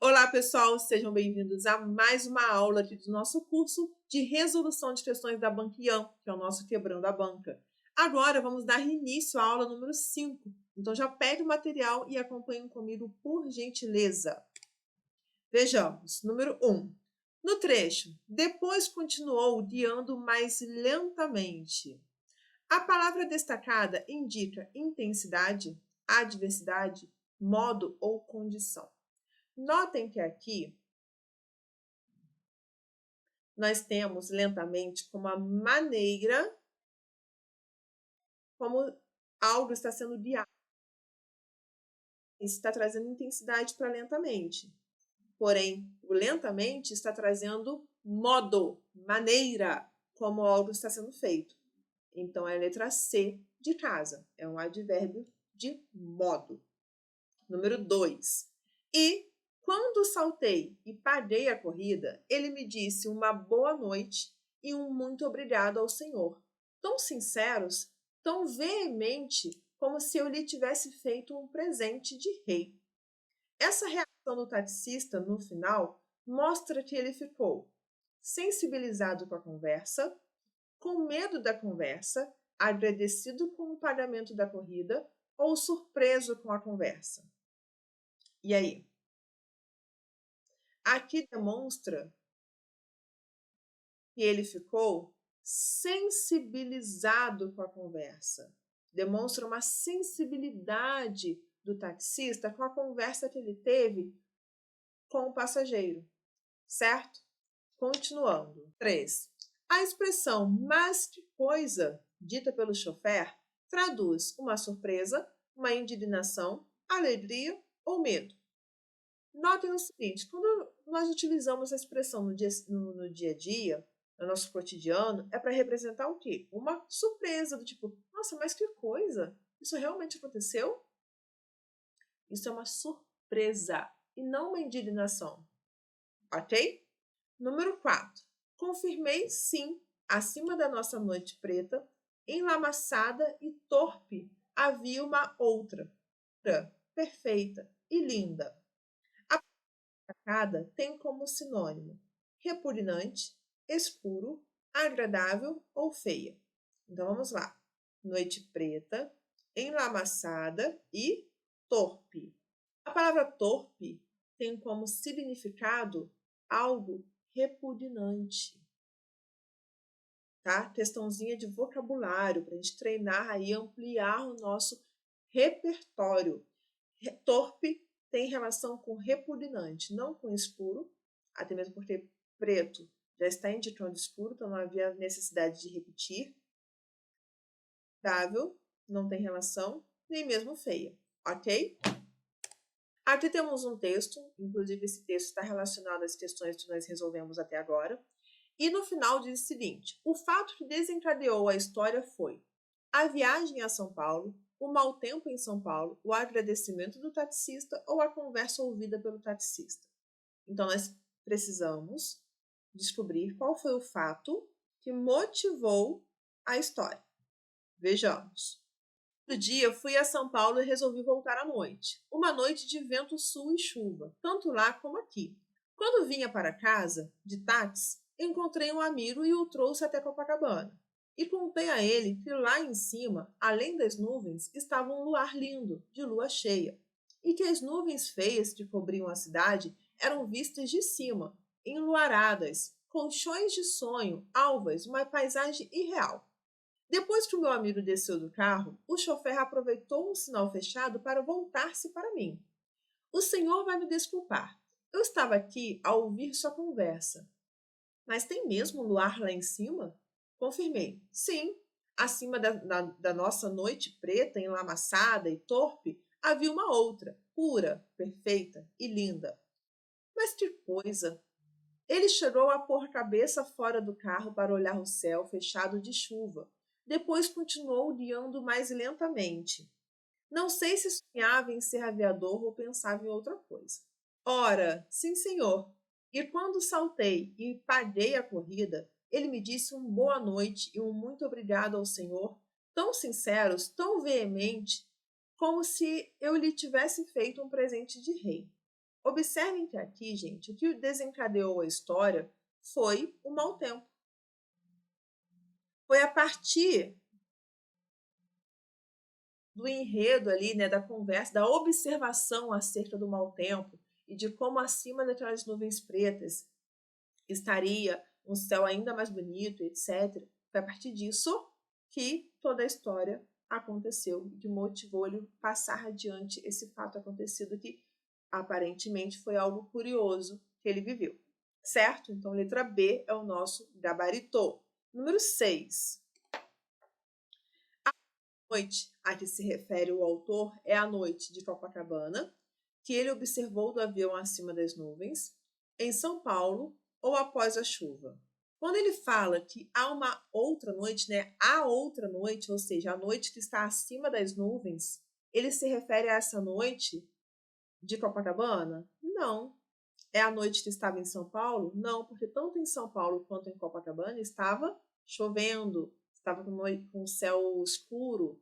Olá, pessoal, sejam bem-vindos a mais uma aula aqui do nosso curso de resolução de questões da Banca IAN, que é o nosso Quebrando a Banca. Agora vamos dar início à aula número 5. Então já pegue o material e acompanhem comigo, por gentileza. Vejamos, número 1. No trecho, depois continuou guiando mais lentamente. A palavra destacada indica intensidade, adversidade, modo ou condição. Notem que aqui nós temos lentamente como a maneira como algo está sendo guiado. Isso está trazendo intensidade para lentamente. Porém, o lentamente está trazendo modo, maneira como algo está sendo feito. Então, é a letra C de casa. É um advérbio de modo. Número 2. E quando saltei e paguei a corrida, ele me disse uma boa noite e um muito obrigado ao Senhor. Tão sinceros, tão veemente, como se eu lhe tivesse feito um presente de rei. Essa reação do taxista, no final, mostra que ele ficou sensibilizado com a conversa, com medo da conversa, agradecido com o pagamento da corrida ou surpreso com a conversa. E aí? Aqui demonstra que ele ficou sensibilizado com a conversa. Demonstra uma sensibilidade do taxista com a conversa que ele teve com o passageiro, certo? Continuando. 3. A expressão "mas que coisa", dita pelo chofer, traduz uma surpresa, uma indignação, alegria ou medo. Notem o seguinte, quando nós utilizamos a expressão no dia a dia, no nosso cotidiano, é para representar o quê? Uma surpresa, do tipo, nossa, mas que coisa! Isso realmente aconteceu? Isso é uma surpresa e não uma indignação, ok? Número 4. Confirmei sim, acima da nossa noite preta, enlamaçada e torpe, havia uma outra, perfeita e linda. Destacada tem como sinônimo repugnante, escuro, agradável ou feia. Então vamos lá. Noite preta, enlamaçada e torpe. A palavra torpe tem como significado algo repugnante. Tá? Questãozinha de vocabulário para a gente treinar e ampliar o nosso repertório. Torpe tem relação com repugnante, não com escuro, até mesmo porque preto já está indicando escuro, então não havia necessidade de repetir. Agradável, não tem relação, nem mesmo feia, ok? Aqui temos um texto, inclusive esse texto está relacionado às questões que nós resolvemos até agora. E no final diz o seguinte: o fato que desencadeou a história foi a viagem a São Paulo, o mau tempo em São Paulo, o agradecimento do taxista ou a conversa ouvida pelo taxista. Então, nós precisamos descobrir qual foi o fato que motivou a história. Vejamos. No dia, fui a São Paulo e resolvi voltar à noite. Uma noite de vento sul e chuva, tanto lá como aqui. Quando vinha para casa, de táxi, encontrei um amigo e o trouxe até Copacabana. E contei a ele que lá em cima, além das nuvens, estava um luar lindo, de lua cheia, e que as nuvens feias que cobriam a cidade eram vistas de cima, enluaradas, colchões de sonho, alvas, uma paisagem irreal. Depois que o meu amigo desceu do carro, o chofer aproveitou um sinal fechado para voltar-se para mim. O senhor vai me desculpar. Eu estava aqui a ouvir sua conversa. Mas tem mesmo luar lá em cima? Confirmei. Sim. Acima da nossa noite preta, enlamaçada e torpe, havia uma outra, pura, perfeita e linda. Mas que coisa! Ele chegou a pôr a cabeça fora do carro para olhar o céu fechado de chuva. Depois continuou guiando mais lentamente. Não sei se sonhava em ser aviador ou pensava em outra coisa. Ora, sim, senhor. E quando saltei e paguei a corrida, ele me disse um boa noite e um muito obrigado ao senhor, tão sinceros, tão veemente, como se eu lhe tivesse feito um presente de rei. Observem que aqui, gente, o que desencadeou a história foi o mau tempo. Foi a partir do enredo ali, né, da conversa, da observação acerca do mau tempo e de como acima daquelas nuvens pretas estaria um céu ainda mais bonito, etc. Foi a partir disso que toda a história aconteceu e que motivou ele a passar adiante esse fato acontecido que aparentemente foi algo curioso que ele viveu. Certo? Então, letra B é o nosso gabarito. Número 6. A noite a que se refere o autor é a noite de Copacabana, que ele observou do avião acima das nuvens, em São Paulo ou após a chuva. Quando ele fala que há uma outra noite, né? Há outra noite, ou seja, a noite que está acima das nuvens, ele se refere a essa noite de Copacabana? Não. É a noite que estava em São Paulo? Não, porque tanto em São Paulo quanto em Copacabana estava chovendo, estava com o céu escuro.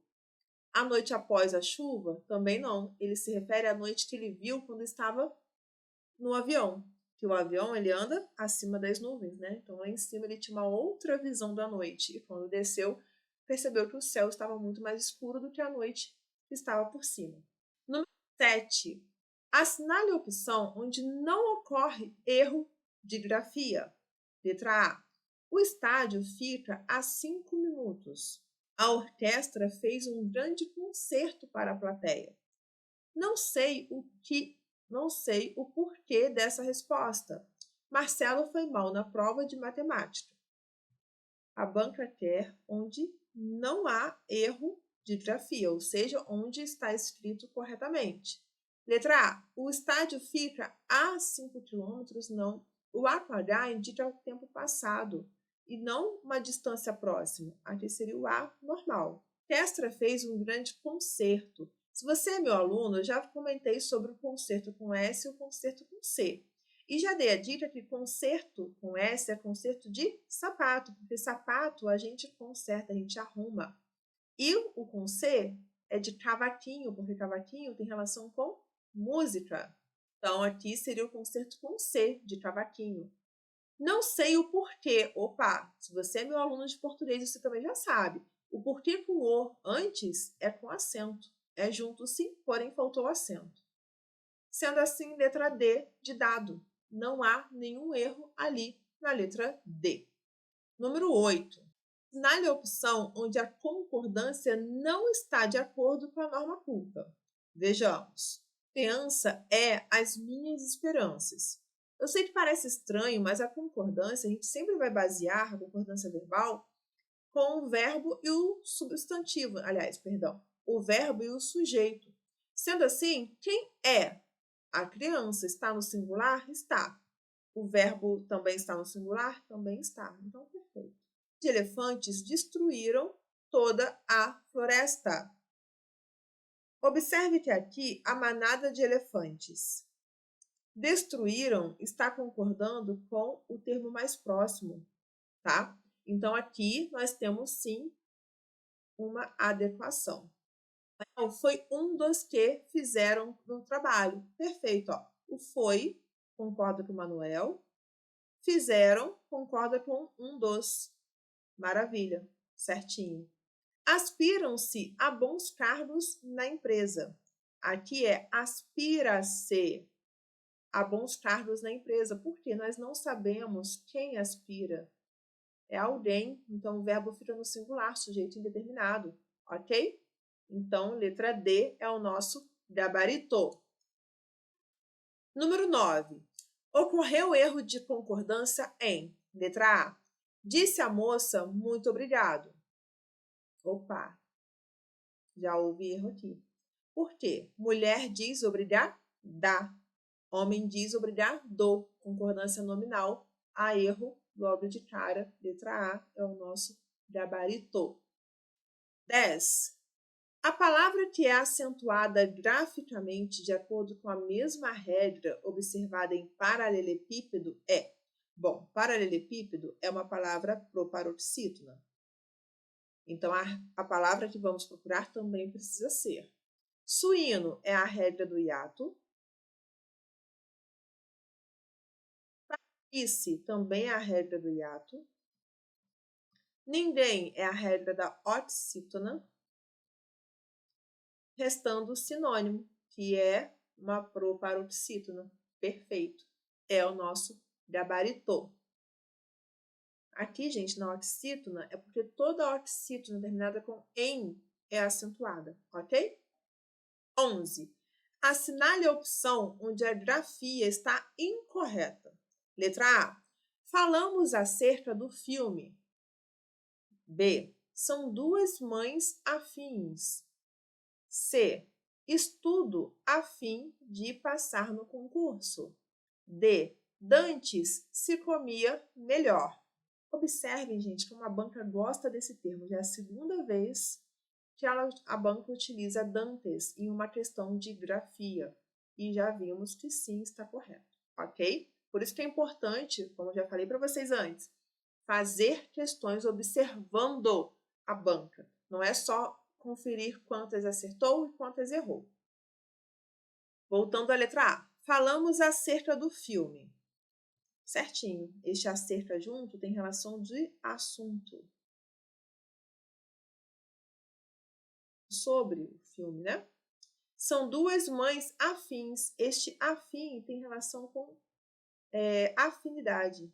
A noite após a chuva? Também não. Ele se refere à noite que ele viu quando estava no avião. Que o avião ele anda acima das nuvens, né? Então lá em cima ele tinha uma outra visão da noite. E quando desceu, percebeu que o céu estava muito mais escuro do que a noite que estava por cima. Número 7. Assinale a opção onde não ocorre erro de grafia. Letra A. O estádio fica a 5 minutos. A orquestra fez um grande concerto para a plateia. Não sei o porquê dessa resposta. Marcelo foi mal na prova de matemática. A banca quer onde não há erro de grafia, ou seja, onde está escrito corretamente. Letra A. O estádio fica a 5 quilômetros, não. O A com H indica o tempo passado e não uma distância próxima. Aqui seria o A normal. Orquestra fez um grande concerto. Se você é meu aluno, eu já comentei sobre o concerto com S e o concerto com C. E já dei a dica que concerto com S é concerto de sapato, porque sapato a gente conserta, a gente arruma. E o com C é de cavaquinho, porque cavaquinho tem relação com música. Então, aqui seria o concerto com C, de cavaquinho. Não sei o porquê. Opa, se você é meu aluno de português, você também já sabe. O porquê com o antes é com acento. É junto sim, porém faltou acento. Sendo assim, letra D de dado. Não há nenhum erro ali na letra D. Número 8. Assinale a opção onde a concordância não está de acordo com a norma culta. Vejamos. Criança é as minhas esperanças. Eu sei que parece estranho, mas a concordância, a gente sempre vai basear a concordância verbal com o verbo e o substantivo. Aliás, perdão, o verbo e o sujeito. Sendo assim, quem é? A criança está no singular? Está. O verbo também está no singular? Também está. Então, perfeito. Os elefantes destruíram toda a floresta. Observe que aqui a manada de elefantes. Destruíram está concordando com o termo mais próximo, tá? Então, aqui nós temos sim uma adequação. Foi um dos que fizeram no trabalho. Perfeito, ó. O foi, concorda com o Manuel. Fizeram, concorda com um dos. Maravilha, certinho. Aspiram-se a bons cargos na empresa. Aqui é aspira-se a bons cargos na empresa, porque nós não sabemos quem aspira. É alguém, então o verbo fica no singular, sujeito indeterminado, ok? Então, letra D é o nosso gabarito. Número 9. Ocorreu erro de concordância em letra A. Disse a moça, muito obrigado. Opa, já houve erro aqui. Por quê? Mulher diz obrigada. Homem diz obrigado. Concordância nominal. Há erro logo de cara. Letra A é o nosso gabarito. 10. A palavra que é acentuada graficamente de acordo com a mesma regra observada em paralelepípedo é... Bom, paralelepípedo é uma palavra proparoxítona. Então, a palavra que vamos procurar também precisa ser. Suíno é a regra do hiato. Isse também é a regra do hiato. Ninguém é a regra da oxítona. Restando o sinônimo, que é uma proparoxítona. Perfeito. É o nosso gabarito. Aqui, gente, na oxítona, é porque toda oxítona terminada com "em" é acentuada, ok? 11. Assinale a opção onde a grafia está incorreta. Letra A. Falamos acerca do filme. B. São duas mães afins. C. Estudo a fim de passar no concurso. D. Dantes se comia melhor. Observem, gente, que uma banca gosta desse termo. Já é a segunda vez que a banca utiliza dantes em uma questão de grafia. E já vimos que sim, está correto, ok? Por isso que é importante, como eu já falei para vocês antes, fazer questões observando a banca. Não é só conferir quantas acertou e quantas errou. Voltando à letra A. Falamos acerca do filme. Certinho. Este acerca junto tem relação de assunto. Sobre o filme, né? São duas mães afins. Este afim tem relação com afinidade,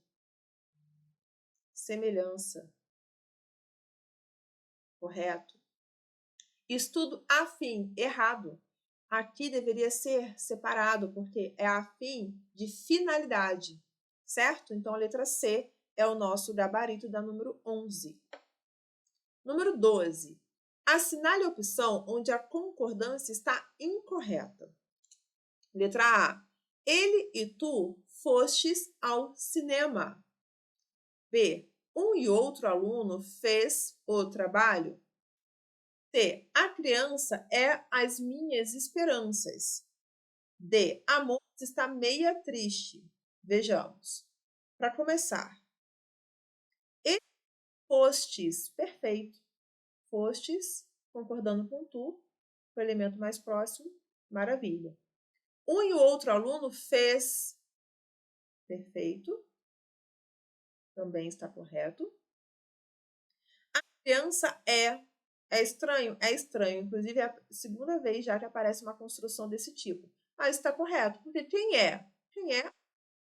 semelhança. Correto? Estudo afim, errado. Aqui deveria ser separado, porque é afim de finalidade, certo? Então, a letra C é o nosso gabarito da número 11. Número 12. Assinale a opção onde a concordância está incorreta. Letra A. Ele e tu fostes ao cinema. B. Um e outro aluno fez o trabalho. C. A criança é as minhas esperanças. D. A moça está meia triste. Vejamos. Para começar. E fostes. Perfeito. Fostes, concordando com tu, o elemento mais próximo. Maravilha. Um e o outro aluno fez. Perfeito. Também está correto. A criança é. É estranho? É estranho. Inclusive, é a segunda vez já que aparece uma construção desse tipo. Mas está correto, porque quem é? Quem é?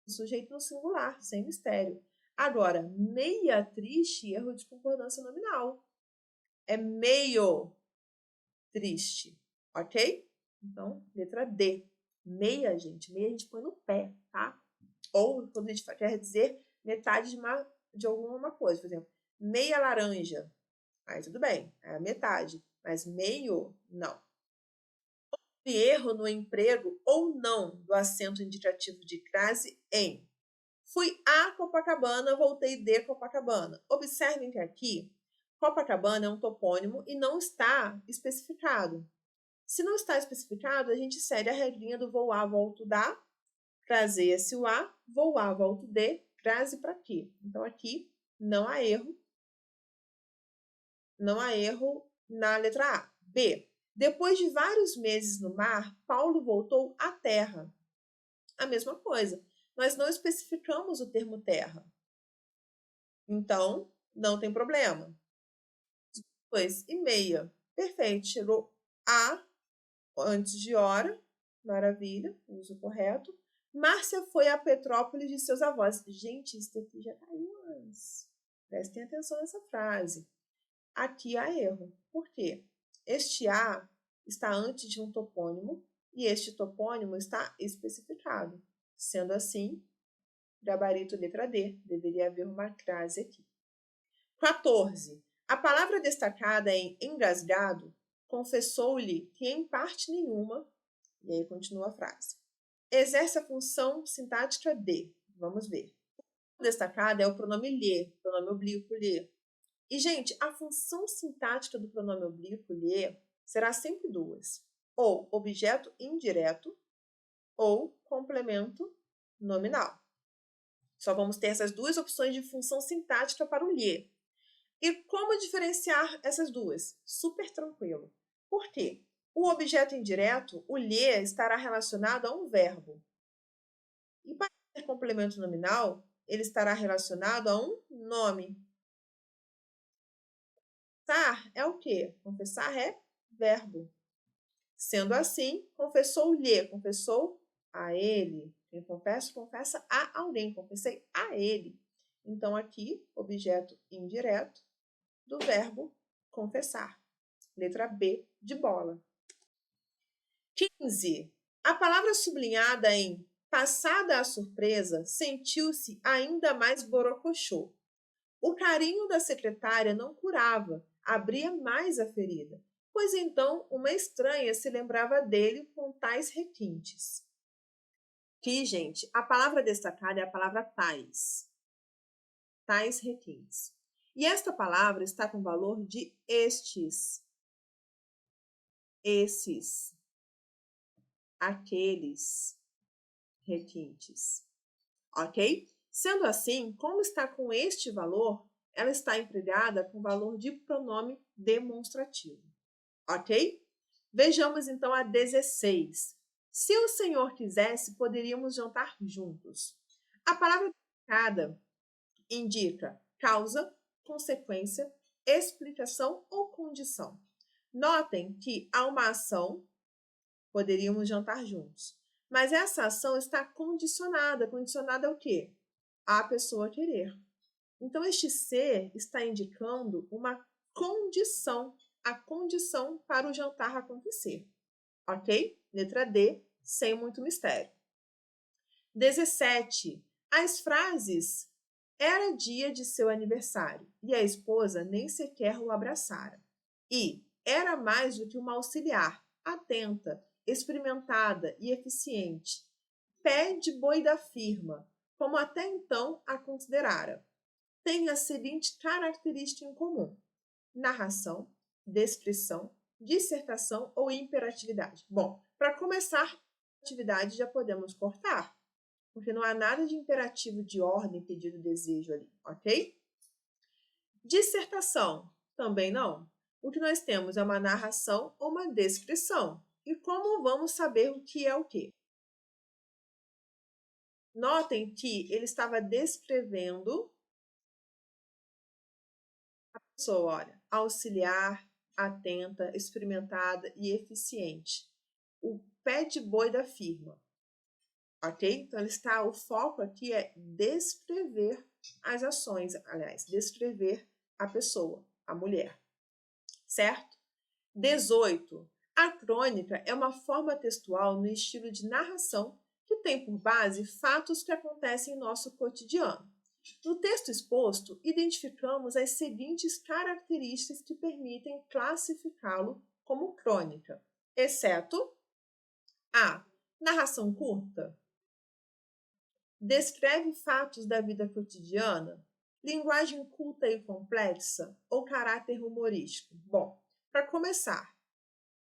O sujeito no singular, sem mistério. Agora, meia triste, erro de concordância nominal. É meio triste, ok? Então, letra D. Meia, gente. Meia a gente põe no pé, tá? Ou quando a gente quer dizer metade de alguma coisa. Por exemplo, meia laranja. Aí tudo bem, é a metade. Mas meio, não. Houve erro no emprego ou não do acento indicativo de crase em. Fui a Copacabana, voltei de Copacabana. Observem que aqui, Copacabana é um topônimo e não está especificado. Se não está especificado, a gente segue a regrinha do vou a, volto da, craseia-se o a, vou a, volto de, crase para quê? Então, aqui não há erro. Não há erro na letra A. B. Depois de vários meses no mar, Paulo voltou à terra. A mesma coisa. Nós não especificamos o termo terra. Então, não tem problema. 2h30. Perfeito. Chegou a antes de hora. Maravilha. Uso correto. Márcia foi a Petrópolis de seus avós. Gente, isso daqui já caiu antes. Prestem atenção nessa frase. Aqui há erro. Por quê? Este a está antes de um topônimo e este topônimo está especificado. Sendo assim, gabarito letra D. Deveria haver uma crase aqui. 14. A palavra destacada em engasgado confessou-lhe que em parte nenhuma, e aí continua a frase, exerce a função sintática de. Vamos ver. O destacado é o pronome lhe, pronome oblíquo lhe. E, gente, a função sintática do pronome oblíquo lhe será sempre duas. Ou objeto indireto ou complemento nominal. Só vamos ter essas duas opções de função sintática para o lhe. E como diferenciar essas duas? Super tranquilo. Por quê? O objeto indireto, o lhe, estará relacionado a um verbo. E para ser complemento nominal, ele estará relacionado a um nome. Confessar é o quê? Confessar é verbo. Sendo assim, confessou-lhe, confessou a ele. Quem confessa, confessa a alguém. Confessei a ele. Então, aqui, objeto indireto do verbo confessar. Letra B de bola. 15. A palavra sublinhada em passada a surpresa sentiu-se ainda mais borocochô. O carinho da secretária não curava, abria mais a ferida, pois então uma estranha se lembrava dele com tais requintes. Aqui, gente, a palavra destacada é a palavra tais. Tais requintes. E esta palavra está com valor de estes, esses, aqueles requintes. Ok? Sendo assim, como está com este valor, ela está empregada com valor de pronome demonstrativo. Ok? Vejamos então a 16. Se o senhor quisesse, poderíamos jantar juntos. A palavra destacada indica causa, consequência, explicação ou condição. Notem que há uma ação, poderíamos jantar juntos. Mas essa ação está condicionada. Condicionada ao quê? A pessoa querer. Então, este ser está indicando uma condição, a condição para o jantar acontecer. Ok? Letra D, sem muito mistério. 17. As frases era dia de seu aniversário e a esposa nem sequer o abraçara. E era mais do que uma auxiliar, atenta, experimentada e eficiente, pé de boi da firma, como até então a considerara. Tem a seguinte característica em comum: narração, descrição, dissertação ou imperatividade. Bom, para começar, atividade já podemos cortar, porque não há nada de imperativo de ordem, pedido, desejo ali, ok? Dissertação, também não. O que nós temos é uma narração ou uma descrição. E como vamos saber o que é o quê? Notem que ele estava descrevendo a pessoa, olha, auxiliar, atenta, experimentada e eficiente. O pé de boi da firma. Ok? Então, o foco aqui é descrever as ações, aliás, descrever a pessoa, a mulher. Certo? 18. A crônica é uma forma textual no estilo de narração que tem por base fatos que acontecem em nosso cotidiano. No texto exposto, identificamos as seguintes características que permitem classificá-lo como crônica, exceto a. Narração curta. Descreve fatos da vida cotidiana, linguagem culta e complexa ou caráter humorístico. Bom, para começar,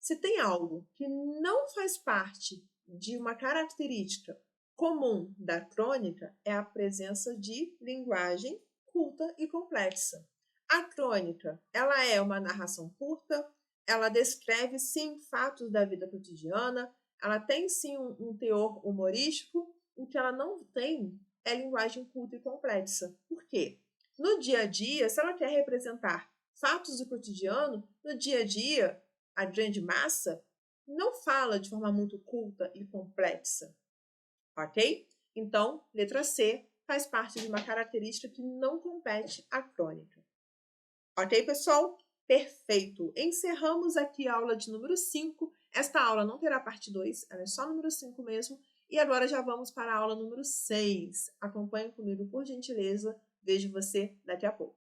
se tem algo que não faz parte de uma característica comum da crônica, é a presença de linguagem culta e complexa. A crônica, ela é uma narração curta, ela descreve, sim, fatos da vida cotidiana, ela tem, sim, um teor humorístico. O que ela não tem é linguagem culta e complexa. Por quê? No dia a dia, se ela quer representar fatos do cotidiano, no dia a dia, a grande massa não fala de forma muito culta e complexa. Ok? Então, letra C faz parte de uma característica que não compete à crônica. Ok, pessoal? Perfeito! Encerramos aqui a aula de número 5. Esta aula não terá parte 2, ela é só número 5 mesmo. E agora já vamos para a aula número 6. Acompanhe comigo, por gentileza. Vejo você daqui a pouco.